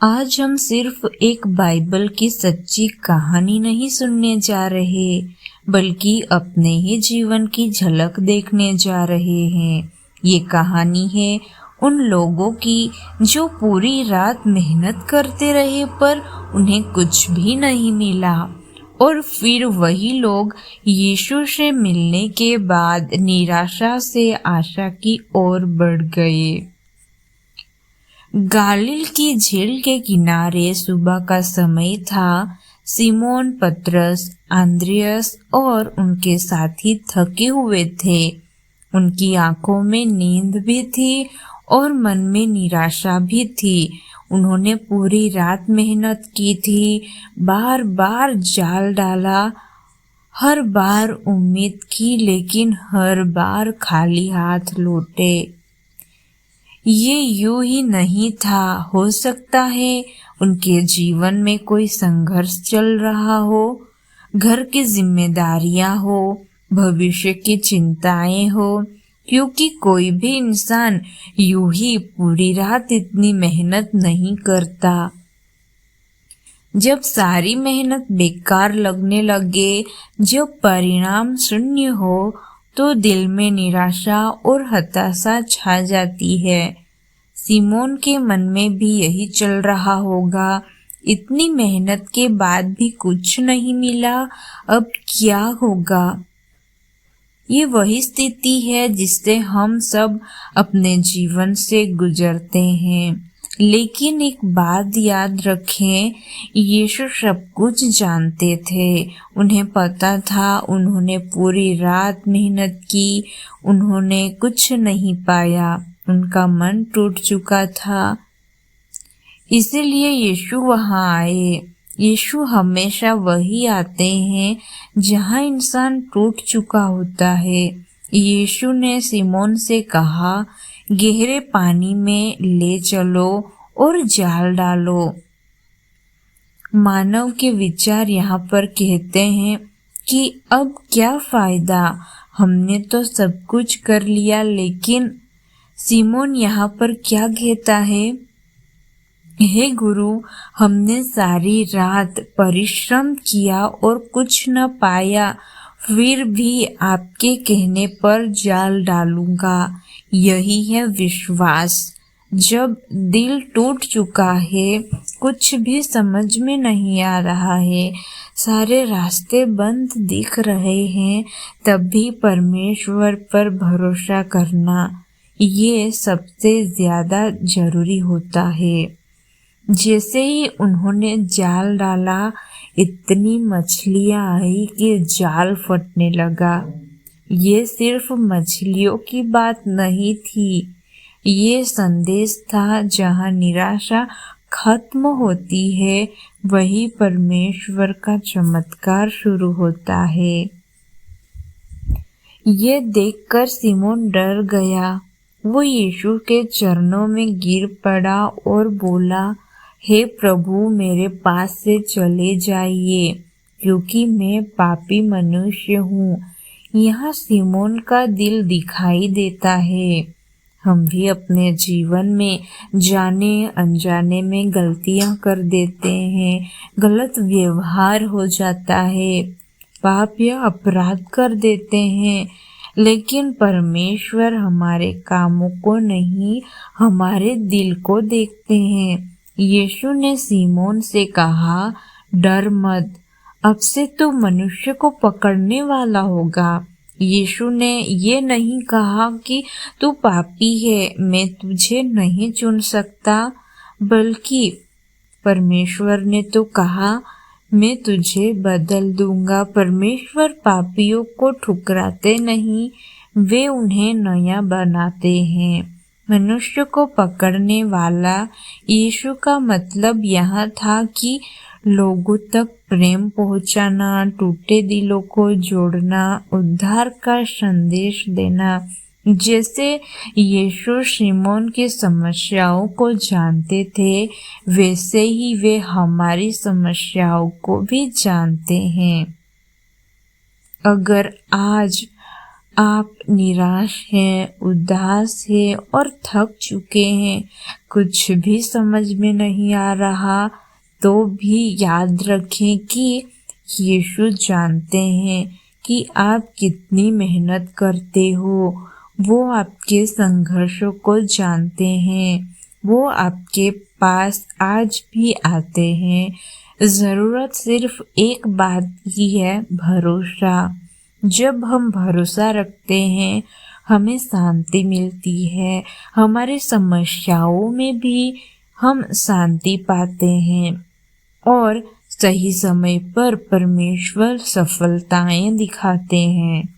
आज हम सिर्फ एक बाइबल की सच्ची कहानी नहीं सुनने जा रहे, बल्कि अपने ही जीवन की झलक देखने जा रहे हैं। ये कहानी है उन लोगों की जो पूरी रात मेहनत करते रहे पर उन्हें कुछ भी नहीं मिला, और फिर वही लोग यीशु से मिलने के बाद निराशा से आशा की ओर बढ़ गए। गालिल की झील के किनारे सुबह का समय था। सिमोन, पतरस, आंद्रियस और उनके साथी थके हुए थे। उनकी आंखों में नींद भी थी और मन में निराशा भी थी। उन्होंने पूरी रात मेहनत की थी, बार बार जाल डाला, हर बार उम्मीद की, लेकिन हर बार खाली हाथ लौटे। ये यूं ही नहीं था। हो सकता है उनके जीवन में कोई संघर्ष चल रहा हो, घर की जिम्मेदारियां हो, भविष्य की चिंताएं हो, क्योंकि कोई भी इंसान यूं ही पूरी रात इतनी मेहनत नहीं करता। जब सारी मेहनत बेकार लगने लगे, जब परिणाम शून्य हो, तो दिल में निराशा और हताशा छा जाती है। सिमोन के मन में भी यही चल रहा होगा। इतनी मेहनत के बाद भी कुछ नहीं मिला, अब क्या होगा? ये वही स्थिति है जिससे हम सब अपने जीवन से गुजरते हैं। लेकिन एक बात याद रखें, यीशु सब कुछ जानते थे। उन्हें पता था उन्होंने पूरी रात मेहनत की, उन्होंने कुछ नहीं पाया, उनका मन टूट चुका था। इसीलिए यीशु वहां आए। यीशु हमेशा वही आते हैं जहां इंसान टूट चुका होता है। यीशु ने सिमोन से कहा, गहरे पानी में ले चलो और जाल डालो। मानव के विचार यहाँ पर कहते हैं कि अब क्या फायदा, हमने तो सब कुछ कर लिया। लेकिन सिमोन यहाँ पर क्या कहता है? हे गुरु, हमने सारी रात परिश्रम किया और कुछ न पाया, फिर भी आपके कहने पर जाल डालूंगा। यही है विश्वास। जब दिल टूट चुका है, कुछ भी समझ में नहीं आ रहा है, सारे रास्ते बंद दिख रहे हैं, तब भी परमेश्वर पर भरोसा करना, ये सबसे ज्यादा जरूरी होता है। जैसे ही उन्होंने जाल डाला, इतनी मछलियां आई कि जाल फटने लगा। ये सिर्फ मछलियों की बात नहीं थी, ये संदेश था जहां निराशा खत्म होती है, वही परमेश्वर का चमत्कार शुरू होता है। ये देखकर सिमोन डर गया। वो यीशु के चरणों में गिर पड़ा और बोला, हे प्रभु, मेरे पास से चले जाइए, क्योंकि मैं पापी मनुष्य हूँ। यहाँ सिमोन का दिल दिखाई देता है। हम भी अपने जीवन में जाने अनजाने में गलतियां कर देते हैं, गलत व्यवहार हो जाता है, पाप या अपराध कर देते हैं। लेकिन परमेश्वर हमारे कामों को नहीं, हमारे दिल को देखते हैं। यीशु ने सिमोन से कहा, डर मत, अब से तू मनुष्य को पकड़ने वाला होगा। यीशु ने ये नहीं कहा कि तू पापी है, मैं तुझे नहीं चुन सकता, बल्कि परमेश्वर ने तो कहा, मैं तुझे बदल दूंगा। परमेश्वर पापियों को ठुकराते नहीं, वे उन्हें नया बनाते हैं। मनुष्य को पकड़ने वाला यीशु का मतलब यह था कि लोगों तक प्रेम पहुंचाना, टूटे दिलों को जोड़ना, उद्धार का संदेश देना। जैसे यीशु सिमोन की समस्याओं को जानते थे, वैसे ही वे हमारी समस्याओं को भी जानते हैं। अगर आज आप निराश हैं, उदास हैं और थक चुके हैं, कुछ भी समझ में नहीं आ रहा तो भी याद रखें कि यीशु जानते हैं कि आप कितनी मेहनत करते हो। वो आपके संघर्षों को जानते हैं। वो आपके पास आज भी आते हैं। ज़रूरत सिर्फ एक बात की है, भरोसा। जब हम भरोसा रखते हैं हमें शांति मिलती है। हमारी समस्याओं में भी हम शांति पाते हैं और सही समय पर परमेश्वर सफलताएं दिखाते हैं।